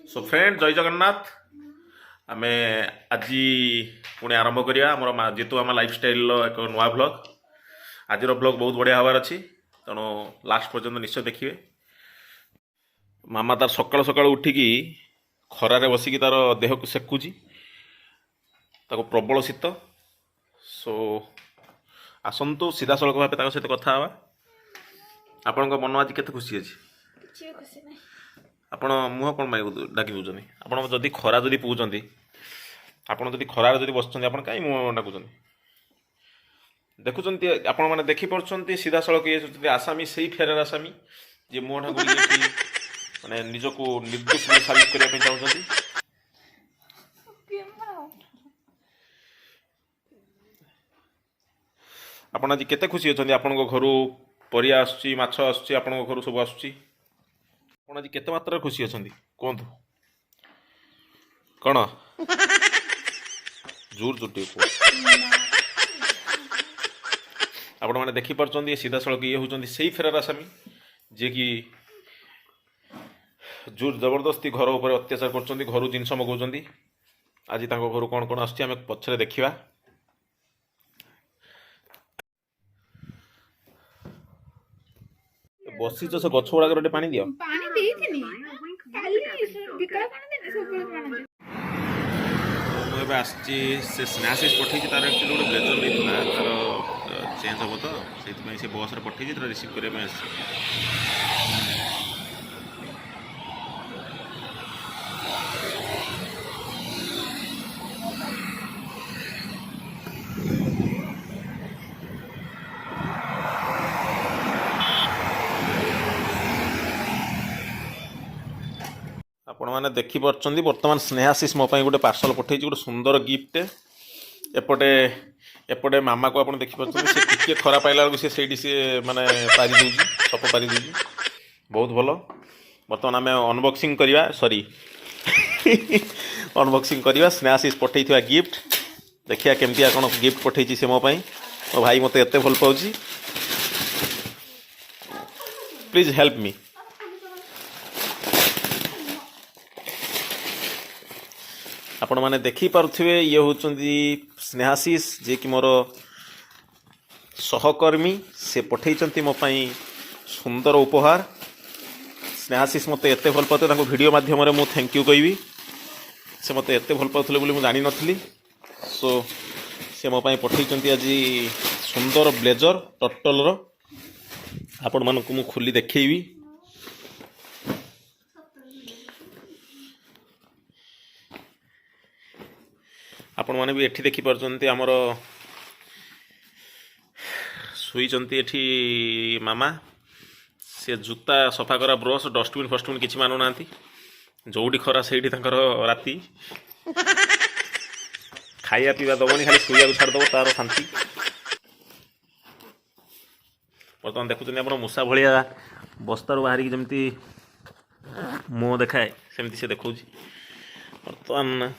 So friend जय जगन्नाथ आम आज पुणी आरंभ करिया आमर जेतु आम लाइफस्टाइल एक नुआ ब्लॉग आज ब्लॉग बहुत बढ़िया हबार अच्छी तेणु लास्ट पर्यंत निश्चय देखिए। मामा तार सकाल सकाल उठिकी खरारे बसिकी तार देह को सेकुची ताको प्रबल शीत। सो आसतु सीधा सड़क भाव सहित कथा हवा। आपण मन आज केते खुशी अच्छी आपण मुह कौन डाकी दूसरी आप जदि खरा जदि पुचंती आपड़ जदि खरार जदि बस आप कहीं मुह डाकुं देखुं आपण मैंने देखिपुं सीधा सड़क ये आसामी से ही फेरार आसामी जी मुह ढाक मैंने निजक निर्दोष साबित करने चाहते। आपण आज केते खुशी अच्छा आपण घर परिया आसुची माछ आसुची आपण घर सब आसुची आप आज केते मात्रा खुशी अच्छा कहतु कौन जोर चुटी आपण मैंने देखिपुं सीधा सड़क ये हूँ से फेरार आसामी जे कि जोर जबरदस्ती घर उपर अत्याचार कर घर जिनस मगाऊँ। आज घर कौन कौन आम पछरे देखा। बसीच से गछ गुड़ाक गोटे पानी दियो से स्नासिस पठे तार एक्चुअली गोटे ब्लेजर नहीं तार चेंज हम तो से बस पठे रिसीव करने। आपण मैंने देखिपुं बर्तमान स्नेहाशीष मो गोटे पार्सल पठे गोटे सुंदर गिफ्ट एपटे एपटे मामा को आप देखिपुं से टिके खरा पाइला बेलू से माने पारि दूजी सप पारि दूजी बहुत भल। बर्तमान आम अनबॉक्सिंग करवा सॉरी अनबॉक्सिंग करवा स्नेहाशीष पठे गिफ्ट देखिया केमतिया कौन गिफ्ट पठे से मो मो भाई मत एत भल पाऊँ। Please help me. आपण मैंने देखिपे ये हूँ स्नेहाशीष जे कि मोर सहकर्मी से पठे मोपाई सुंदर उपहार। स्नेहाशीष मत एत भल पाते वीडियो माध्यम मु थैंक यू कहबी से मत एत भल पाते बोली जानी नी। सो से मोपाई पठे आज सुंदर ब्लेजर टर्टल आपण मानक मु खोली देखी। आपण मैंने भी एठी देखी पारचंती आमर शुईचंती एठी मामा से जूता सफा करा ब्रश डस्टबिन फस्टबिन किसी मानु ना जोटी खरा से राति खाया पीवा दबनी खाली शुआ छाड़द तार शांति। बर्तमान देखुं आप मूषा भाया बस्तार बाहर जमी मुँह देखाए सेमती से देखा। बर्तमान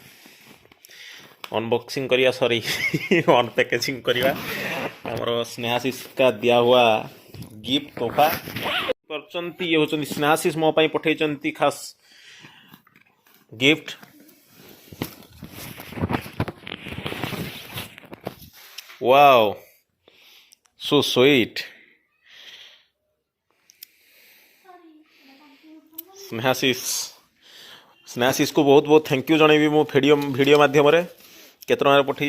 अनबॉक्सिंग करिया सॉरी अनपैकेजिंग करिया हमर स्नेहाशीष का दिया हुआ गिफ्ट तोहफा करचंती। ये होचंती स्नेहाशीष मो पई पठेचंती खास gift. Wow so sweet. Snehashish को बहुत बहुत थैंक यू जनइबी मो वीडियो माध्यम केत टकर पठे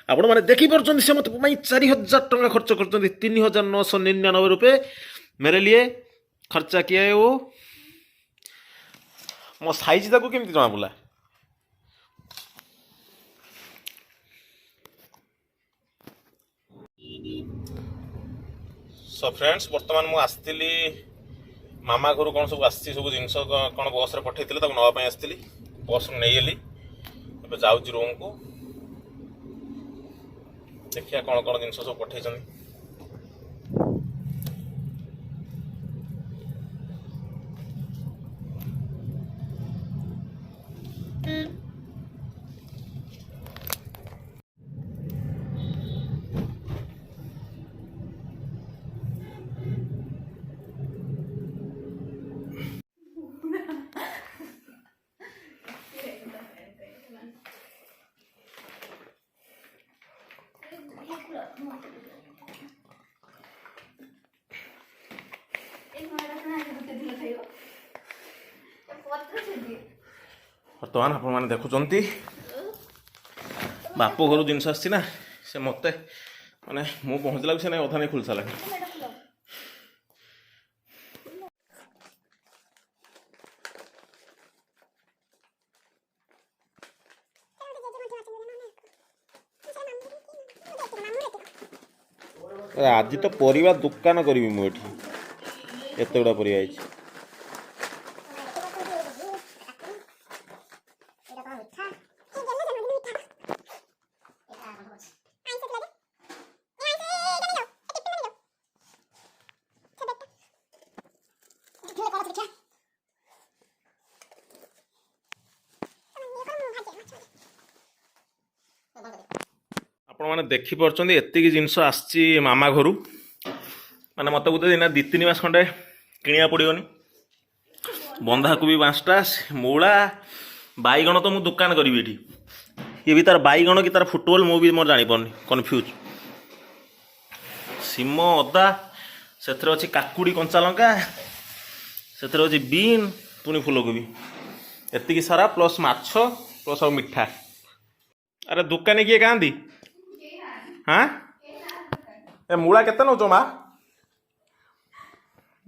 आपण मैंने देखिपुं से मत 4000 टका खर्च कर 3999 रुपये मेरे लिए खर्चा किया है। वो मो साइज ताको केमती जना पड़ा। सो फ्रेंड्स बर्तमान मु आसती मामा घर कौन सब आसी सब जिन कौन बस पठे नापी आसती बस नहीं गली जाऊँ रूम को देखिए कौन कौन जिन सब पठे। बर्तमान आपण देखुंत बाप घर जिनस आसी से मत माने मु पहुँचला से अधा नहीं खुल सारा। आज तो परिवा दुकान करी मुझे एत गुड़ा परिवा आई आपण मैंने देखिपुंट एतिक जिनस आसची मामा घर माने मत बोधे दिना 2-3 मास खंडे किणिया पड़ोनी। बंधाकोबी 5टा मूला बैगण तो मुझे दुकान करी ये ये भी तार बैगण कि तार फुटबॉल मुझे मोर जापर कन्फ्यूज। सीम अदा से अच्छी काकुड़ी कंचा लंका से अच्छी बीन पुणी फुलकोबी एतिक सारा प्लस माछ प्लस मिठा। अरे दुकानी किए कहाँ हाँ ए मूला केते नौच माँ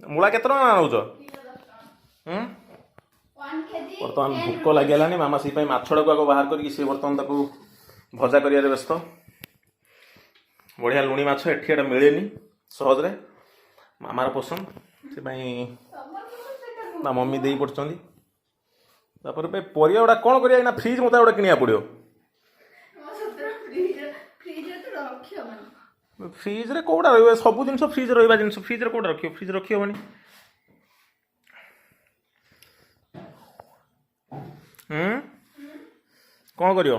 मूला केते टका नौच बर्तमान भोक लगे मामा से मछड़ा को बाहर करके सी बर्तमान ताको भजा कर व्यस्त। बढ़िया लुणी माछ एठी मिले सहजरे मामार पसंद से मम्मी दे पड़ती परिया गुड़ा कौन करा फ्रिज मत गोटे किनिया पड़ो फ्रिज रे कोड़ा रही सब जिन फ्रिज रहा जिन फ्रिज रे कोड़ा रखियो फ्रिज रखी हेनी कौन करियो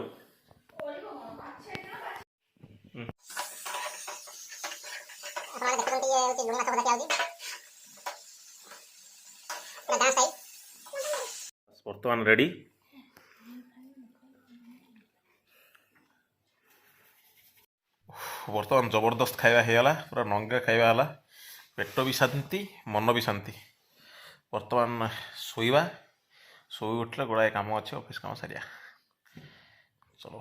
बर्तमान रेडी बर्तमान जबरदस्त खाଇବା ହେଇଗଲା पूरा नंगा खाଇବା ହେଲା पेट भी शांति मन भी शांति। बर्तमान शोइबा शोई उठले गुड़ाए काम अच्छे ऑफिस काम सारिया चलो।